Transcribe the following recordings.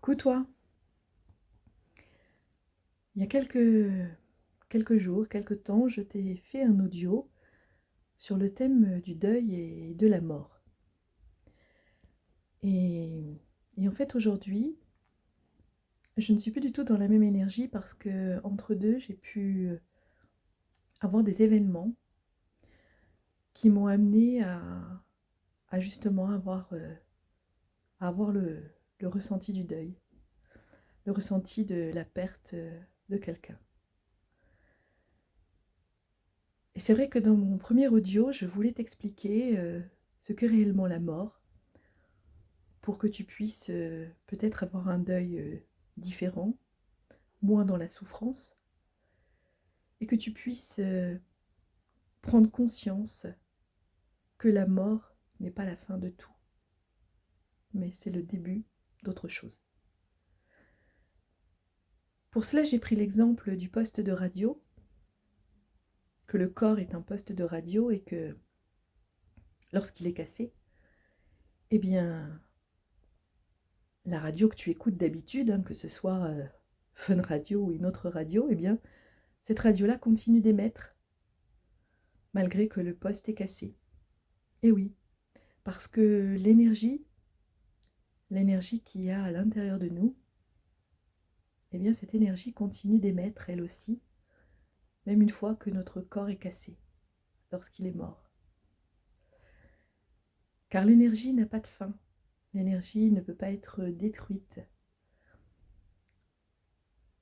Coucou toi, il y a quelques jours, quelques temps, je t'ai fait un audio sur le thème du deuil et de la mort. Et, et en fait aujourd'hui, je ne suis plus du tout dans la même énergie parce que entre deux, j'ai pu avoir des événements qui m'ont amené à justement avoir le ressenti du deuil, le ressenti de la perte de quelqu'un. Et c'est vrai que dans mon premier audio, je voulais t'expliquer ce qu'est réellement la mort, pour que tu puisses peut-être avoir un deuil différent, moins dans la souffrance, et que tu puisses prendre conscience que la mort n'est pas la fin de tout, mais c'est le début d'autre chose. Pour cela, j'ai pris l'exemple du poste de radio, que le corps est un poste de radio et que lorsqu'il est cassé, eh bien, la radio que tu écoutes d'habitude, hein, que ce soit Fun Radio ou une autre radio, eh bien, cette radio-là continue d'émettre malgré que le poste est cassé. Et oui, parce que l'énergie qu'il y a à l'intérieur de nous, eh bien cette énergie continue d'émettre elle aussi, même une fois que notre corps est cassé, lorsqu'il est mort. Car l'énergie n'a pas de fin, l'énergie ne peut pas être détruite.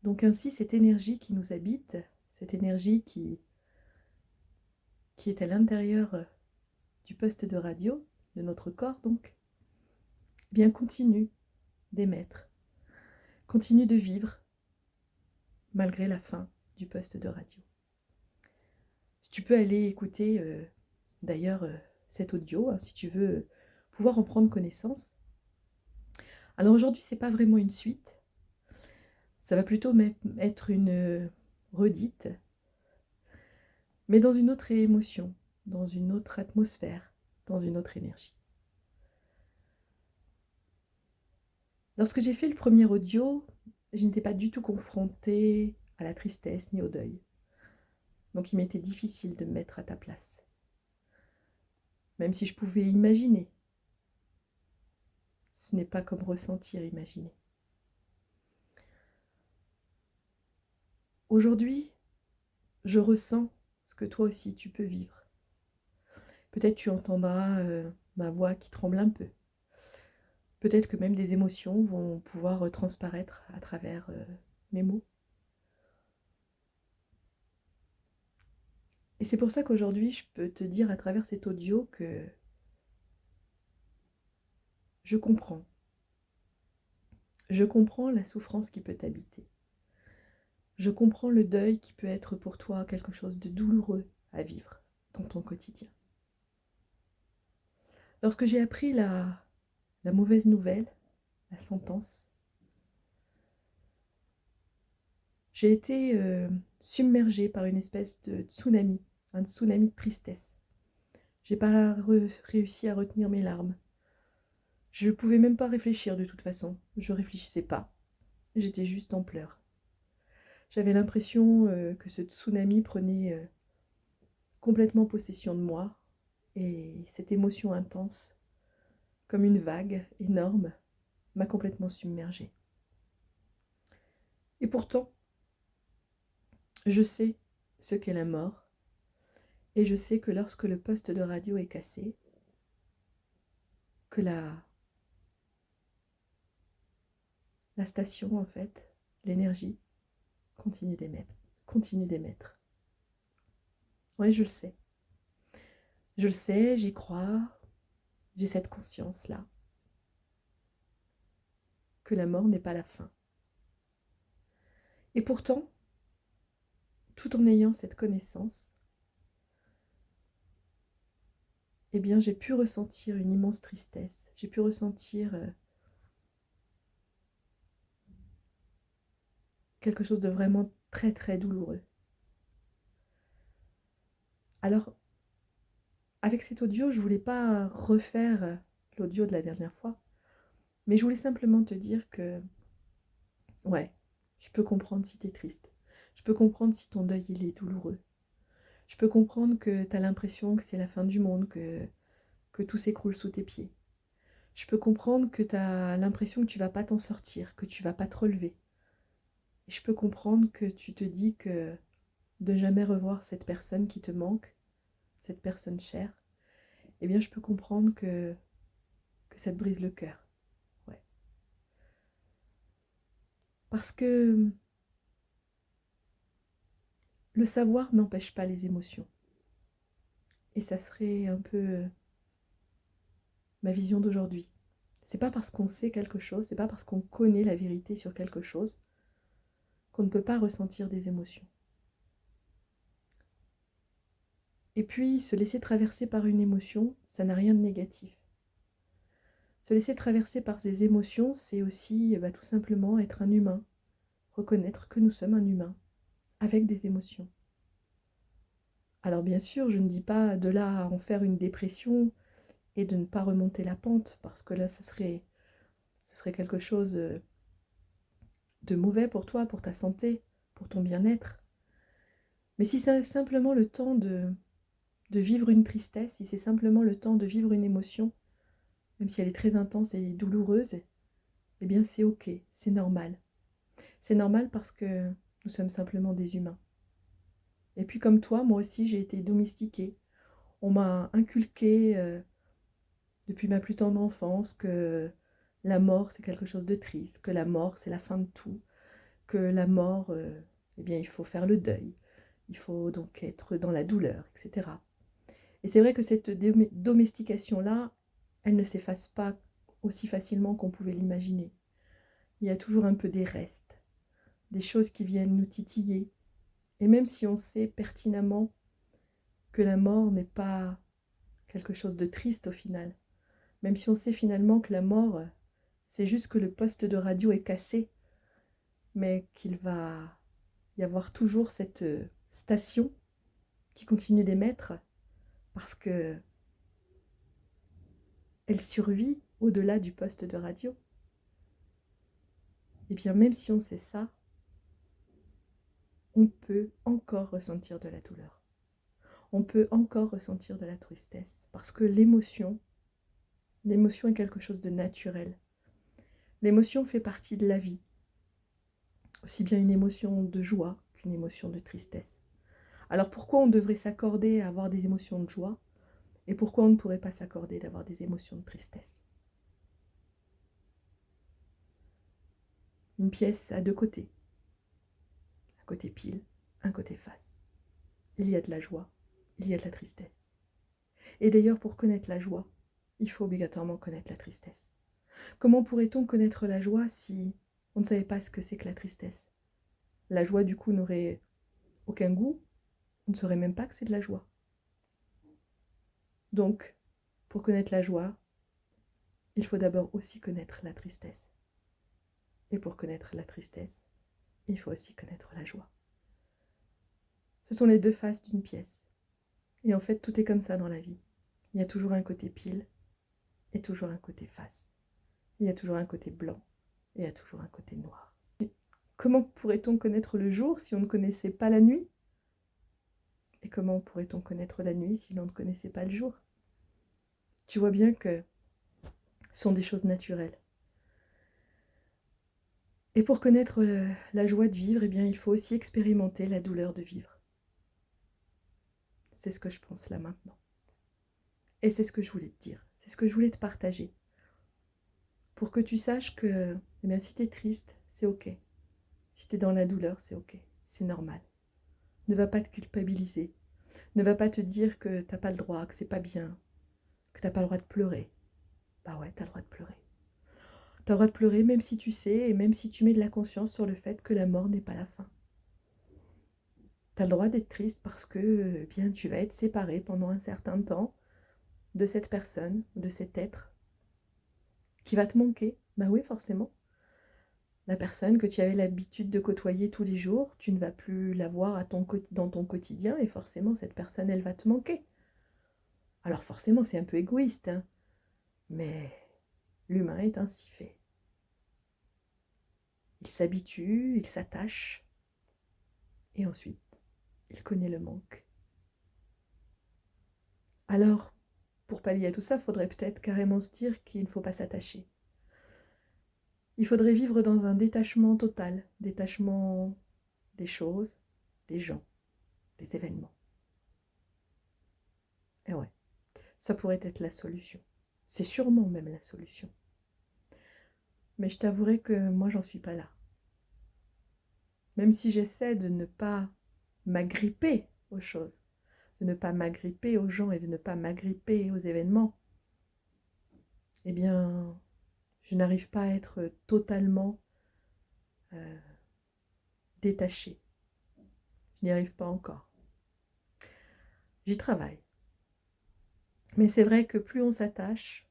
Donc ainsi cette énergie qui nous habite, cette énergie qui est à l'intérieur du poste de radio, de notre corps donc, eh bien continue d'émettre, continue de vivre malgré la fin du poste de radio. Si tu peux aller écouter d'ailleurs cet audio, hein, si tu veux pouvoir en prendre connaissance. Alors aujourd'hui, c'est pas vraiment une suite, ça va plutôt être une redite, mais dans une autre émotion, dans une autre atmosphère, dans une autre énergie. Lorsque j'ai fait le premier audio, je n'étais pas du tout confrontée à la tristesse ni au deuil. Donc il m'était difficile de me mettre à ta place. Même si je pouvais imaginer, ce n'est pas comme ressentir, imaginer. Aujourd'hui, je ressens ce que toi aussi tu peux vivre. Peut-être tu entendras ma voix qui tremble un peu. Peut-être que même des émotions vont pouvoir transparaître à travers mes mots. Et c'est pour ça qu'aujourd'hui, je peux te dire à travers cet audio que je comprends. Je comprends la souffrance qui peut t'habiter. Je comprends le deuil qui peut être pour toi quelque chose de douloureux à vivre dans ton quotidien. Lorsque j'ai appris la mauvaise nouvelle, la sentence, j'ai été submergée par une espèce de tsunami, un tsunami de tristesse. J'ai pas réussi à retenir mes larmes. Je ne pouvais même pas réfléchir de toute façon. Je réfléchissais pas. J'étais juste en pleurs. J'avais l'impression que ce tsunami prenait complètement possession de moi et cette émotion intense, comme une vague énorme, m'a complètement submergée. Et pourtant, je sais ce qu'est la mort et je sais que lorsque le poste de radio est cassé, que la station, en fait, l'énergie, continue d'émettre. Continue d'émettre. Oui, je le sais. Je le sais, j'y crois, j'ai cette conscience-là, que la mort n'est pas la fin. Et pourtant, tout en ayant cette connaissance, eh bien, j'ai pu ressentir une immense tristesse. J'ai pu ressentir quelque chose de vraiment très, très douloureux. Alors, avec cet audio, je ne voulais pas refaire l'audio de la dernière fois, mais je voulais simplement te dire que Ouais, je peux comprendre si tu es triste. Je peux comprendre si ton deuil, il est douloureux. Je peux comprendre que tu as l'impression que c'est la fin du monde, que tout s'écroule sous tes pieds. Je peux comprendre que tu as l'impression que tu vas pas t'en sortir, que tu vas pas te relever. Et je peux comprendre que tu te dis que de jamais revoir cette personne qui te manque, cette personne chère, eh bien je peux comprendre que ça te brise le cœur. Ouais. Parce que le savoir n'empêche pas les émotions. Et ça serait un peu ma vision d'aujourd'hui. C'est pas parce qu'on sait quelque chose, c'est pas parce qu'on connaît la vérité sur quelque chose qu'on ne peut pas ressentir des émotions. Et puis, se laisser traverser par une émotion, ça n'a rien de négatif. Se laisser traverser par des émotions, c'est aussi tout simplement être un humain, reconnaître que nous sommes un humain, avec des émotions. Alors bien sûr, je ne dis pas de là à en faire une dépression et de ne pas remonter la pente, parce que là, ce serait quelque chose de mauvais pour toi, pour ta santé, pour ton bien-être. Mais si c'est simplement le temps de vivre une tristesse, si c'est simplement le temps de vivre une émotion, même si elle est très intense et douloureuse, eh bien c'est ok, c'est normal. C'est normal parce que nous sommes simplement des humains. Et puis comme toi, moi aussi j'ai été domestiquée. On m'a inculqué depuis ma plus tendre enfance que la mort c'est quelque chose de triste, que la mort c'est la fin de tout, que la mort, eh bien il faut faire le deuil, il faut donc être dans la douleur, etc. Et c'est vrai que cette domestication-là, elle ne s'efface pas aussi facilement qu'on pouvait l'imaginer. Il y a toujours un peu des restes, des choses qui viennent nous titiller. Et même si on sait pertinemment que la mort n'est pas quelque chose de triste au final, même si on sait finalement que la mort, c'est juste que le poste de radio est cassé, mais qu'il va y avoir toujours cette station qui continue d'émettre parce que elle survit au-delà du poste de radio. Et bien même si on sait ça, on peut encore ressentir de la douleur. On peut encore ressentir de la tristesse parce que l'émotion est quelque chose de naturel. L'émotion fait partie de la vie, aussi bien une émotion de joie qu'une émotion de tristesse. Alors pourquoi on devrait s'accorder à avoir des émotions de joie et pourquoi on ne pourrait pas s'accorder d'avoir des émotions de tristesse? Une pièce a deux côtés, un côté pile, un côté face. Il y a de la joie, il y a de la tristesse. Et d'ailleurs, pour connaître la joie, il faut obligatoirement connaître la tristesse. Comment pourrait-on connaître la joie si on ne savait pas ce que c'est que la tristesse? La joie, du coup, n'aurait aucun goût, on ne saurait même pas que c'est de la joie. Donc, pour connaître la joie, il faut d'abord aussi connaître la tristesse. Et pour connaître la tristesse, il faut aussi connaître la joie. Ce sont les deux faces d'une pièce. Et en fait, tout est comme ça dans la vie. Il y a toujours un côté pile et toujours un côté face. Il y a toujours un côté blanc et il y a toujours un côté noir. Comment pourrait-on connaître le jour si on ne connaissait pas la nuit? Et comment pourrait-on connaître la nuit si l'on ne connaissait pas le jour? Tu vois bien que ce sont des choses naturelles. Et pour connaître la joie de vivre, eh bien, il faut aussi expérimenter la douleur de vivre. C'est ce que je pense là maintenant. Et c'est ce que je voulais te dire. C'est ce que je voulais te partager. Pour que tu saches que eh bien, si tu es triste, c'est ok. Si tu es dans la douleur, c'est ok. C'est normal. Ne va pas te culpabiliser. Ne va pas te dire que t'as pas le droit, que c'est pas bien, que t'as pas le droit de pleurer. Bah ouais, t'as le droit de pleurer. T'as le droit de pleurer même si tu sais et même si tu mets de la conscience sur le fait que la mort n'est pas la fin. T'as le droit d'être triste parce que bien tu vas être séparé pendant un certain temps de cette personne, de cet être qui va te manquer. Bah oui, forcément. La personne que tu avais l'habitude de côtoyer tous les jours, tu ne vas plus la voir dans ton quotidien et forcément cette personne, elle va te manquer. Alors forcément, c'est un peu égoïste, hein, mais l'humain est ainsi fait. Il s'habitue, il s'attache, et ensuite, il connaît le manque. Alors, pour pallier à tout ça, il faudrait peut-être carrément se dire qu'il ne faut pas s'attacher. Il faudrait vivre dans un détachement total, détachement des choses, des gens, des événements. Et ouais, ça pourrait être la solution. C'est sûrement même la solution. Mais je t'avouerai que moi, j'en suis pas là. Même si j'essaie de ne pas m'agripper aux choses, de ne pas m'agripper aux gens et de ne pas m'agripper aux événements, eh bien, je n'arrive pas à être totalement détachée. Je n'y arrive pas encore. J'y travaille. Mais c'est vrai que plus on s'attache,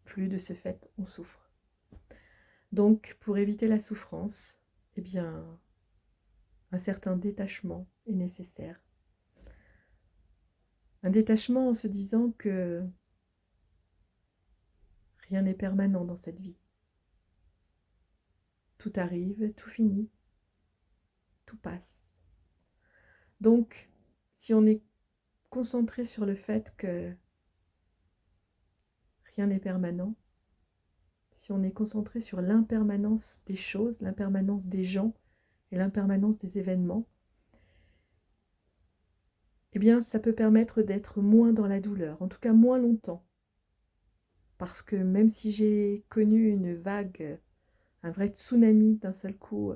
plus de ce fait on souffre. Donc, pour éviter la souffrance, eh bien, un certain détachement est nécessaire. Un détachement en se disant que rien n'est permanent dans cette vie. Tout arrive, tout finit, tout passe. Donc, si on est concentré sur le fait que rien n'est permanent, si on est concentré sur l'impermanence des choses, l'impermanence des gens et l'impermanence des événements, eh bien, ça peut permettre d'être moins dans la douleur, en tout cas moins longtemps. Parce que même si j'ai connu une vague, un vrai tsunami d'un seul coup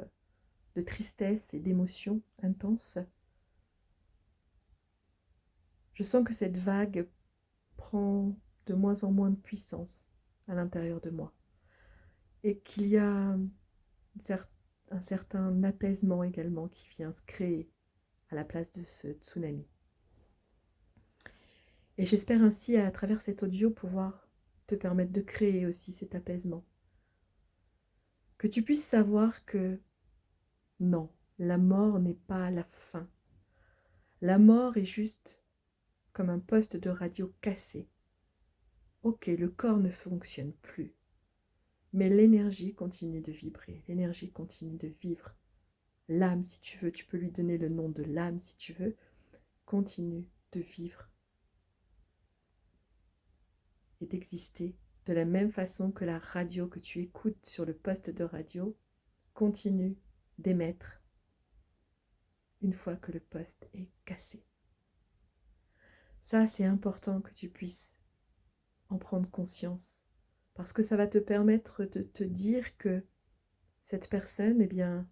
de tristesse et d'émotions intenses, je sens que cette vague prend de moins en moins de puissance à l'intérieur de moi. Et qu'il y a un certain apaisement également qui vient se créer à la place de ce tsunami. Et j'espère ainsi, à travers cet audio, pouvoir te permettre de créer aussi cet apaisement. Que tu puisses savoir que non, la mort n'est pas la fin. La mort est juste comme un poste de radio cassé. Ok, le corps ne fonctionne plus, mais l'énergie continue de vibrer, l'énergie continue de vivre. L'âme, si tu veux, tu peux lui donner le nom de l'âme si tu veux, continue de vivre et d'exister de la même façon que la radio que tu écoutes sur le poste de radio continue d'émettre une fois que le poste est cassé. Ça, c'est important que tu puisses en prendre conscience, parce que ça va te permettre de te dire que cette personne, eh bien,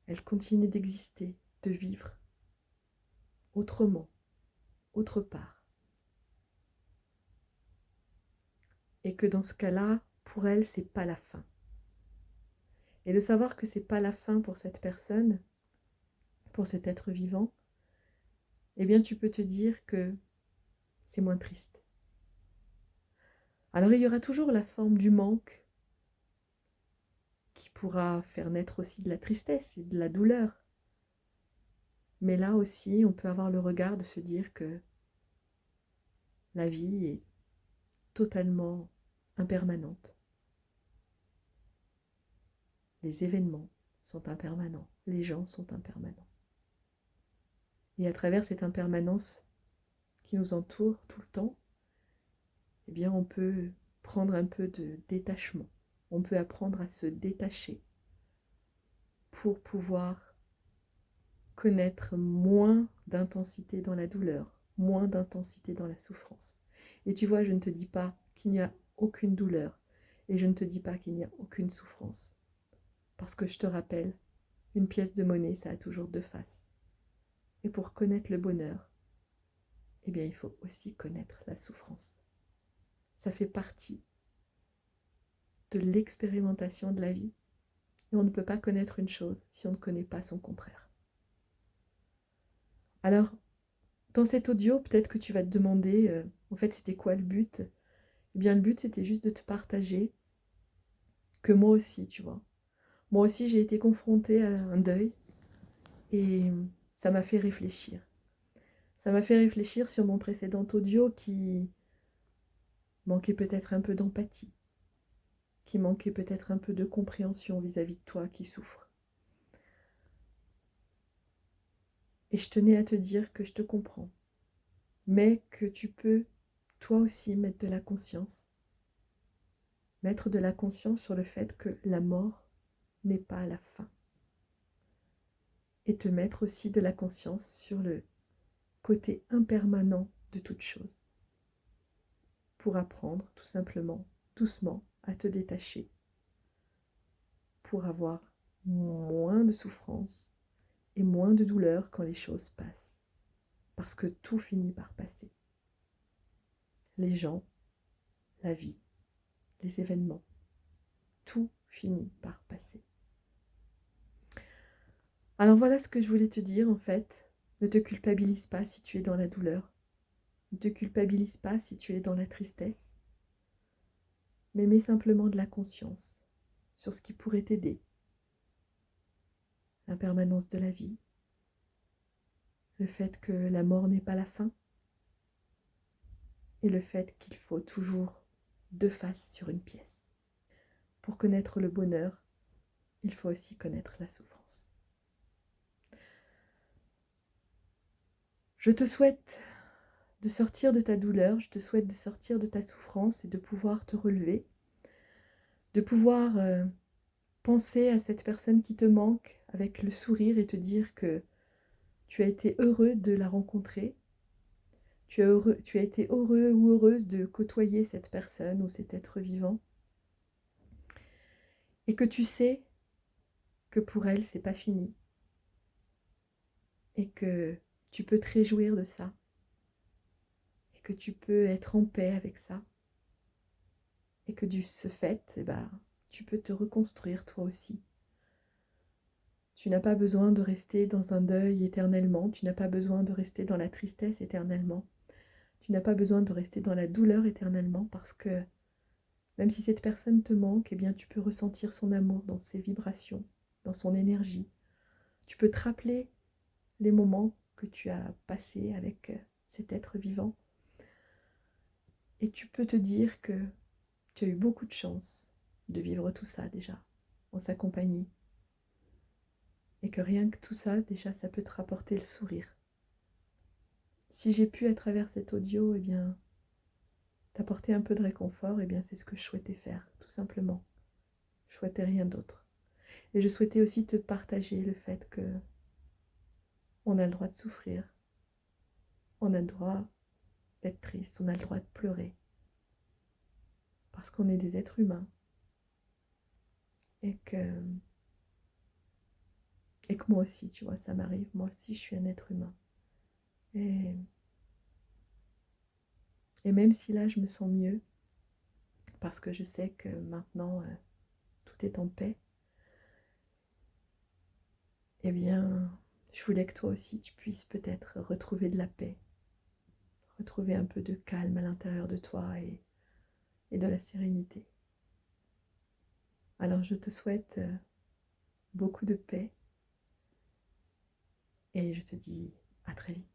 elle continue d'exister, de vivre autrement, autre part. Et que dans ce cas-là, pour elle, c'est pas la fin. Et de savoir que c'est pas la fin pour cette personne, pour cet être vivant, eh bien, tu peux te dire que c'est moins triste. Alors, il y aura toujours la forme du manque qui pourra faire naître aussi de la tristesse et de la douleur. Mais là aussi, on peut avoir le regard de se dire que la vie est totalement impermanente. Les événements sont impermanents, les gens sont impermanents. Et à travers cette impermanence qui nous entoure tout le temps, eh bien, on peut prendre un peu de détachement. On peut apprendre à se détacher pour pouvoir connaître moins d'intensité dans la douleur, moins d'intensité dans la souffrance. Et tu vois, je ne te dis pas qu'il n'y a aucune douleur et je ne te dis pas qu'il n'y a aucune souffrance. Parce que je te rappelle, une pièce de monnaie, ça a toujours deux faces. Et pour connaître le bonheur, eh bien, il faut aussi connaître la souffrance. Ça fait partie de l'expérimentation de la vie. Et on ne peut pas connaître une chose si on ne connaît pas son contraire. Alors, dans cet audio, peut-être que tu vas te demander, en fait, c'était quoi le but? Eh bien, le but, c'était juste de te partager que moi aussi, tu vois. Moi aussi, j'ai été confrontée à un deuil et ça m'a fait réfléchir. Ça m'a fait réfléchir sur mon précédent audio qui manquait peut-être un peu d'empathie, qu'il manquait peut-être un peu de compréhension vis-à-vis de toi qui souffre. Et je tenais à te dire que je te comprends, mais que tu peux toi aussi mettre de la conscience. Mettre de la conscience sur le fait que la mort n'est pas la fin. Et te mettre aussi de la conscience sur le côté impermanent de toute chose. Pour apprendre tout simplement, doucement, à te détacher. Pour avoir moins de souffrance et moins de douleur quand les choses passent. Parce que tout finit par passer. Les gens, la vie, les événements, tout finit par passer. Alors voilà ce que je voulais te dire en fait. Ne te culpabilise pas si tu es dans la douleur. Ne te culpabilise pas si tu es dans la tristesse. Mais mets simplement de la conscience sur ce qui pourrait t'aider. L'impermanence de la vie. Le fait que la mort n'est pas la fin. Et le fait qu'il faut toujours deux faces sur une pièce. Pour connaître le bonheur, il faut aussi connaître la souffrance. Je te souhaite de sortir de ta douleur, je te souhaite de sortir de ta souffrance et de pouvoir te relever, de pouvoir penser à cette personne qui te manque avec le sourire et te dire que tu as été heureux de la rencontrer, tu as été heureux ou heureuse de côtoyer cette personne ou cet être vivant, et que tu sais que pour elle, c'est pas fini, et que tu peux te réjouir de ça, et que tu peux être en paix avec ça, et que de ce fait, eh ben, tu peux te reconstruire toi aussi. Tu n'as pas besoin de rester dans un deuil éternellement, tu n'as pas besoin de rester dans la tristesse éternellement, tu n'as pas besoin de rester dans la douleur éternellement parce que même si cette personne te manque, eh bien tu peux ressentir son amour dans ses vibrations, dans son énergie. Tu peux te rappeler les moments que tu as passés avec cet être vivant et tu peux te dire que tu as eu beaucoup de chance de vivre tout ça déjà en sa compagnie et que rien que tout ça déjà ça peut te rapporter le sourire. Si j'ai pu à travers cet audio, eh bien t'apporter un peu de réconfort, eh bien c'est ce que je souhaitais faire, tout simplement. Je souhaitais rien d'autre. Et je souhaitais aussi te partager le fait que on a le droit de souffrir, on a le droit d'être triste, on a le droit de pleurer, parce qu'on est des êtres humains, et que, moi aussi, tu vois, ça m'arrive, moi aussi je suis un être humain. Et, même si là je me sens mieux, parce que je sais que maintenant tout est en paix, eh bien, je voulais que toi aussi tu puisses peut-être retrouver de la paix, retrouver un peu de calme à l'intérieur de toi et de la sérénité. Alors je te souhaite beaucoup de paix et je te dis à très vite.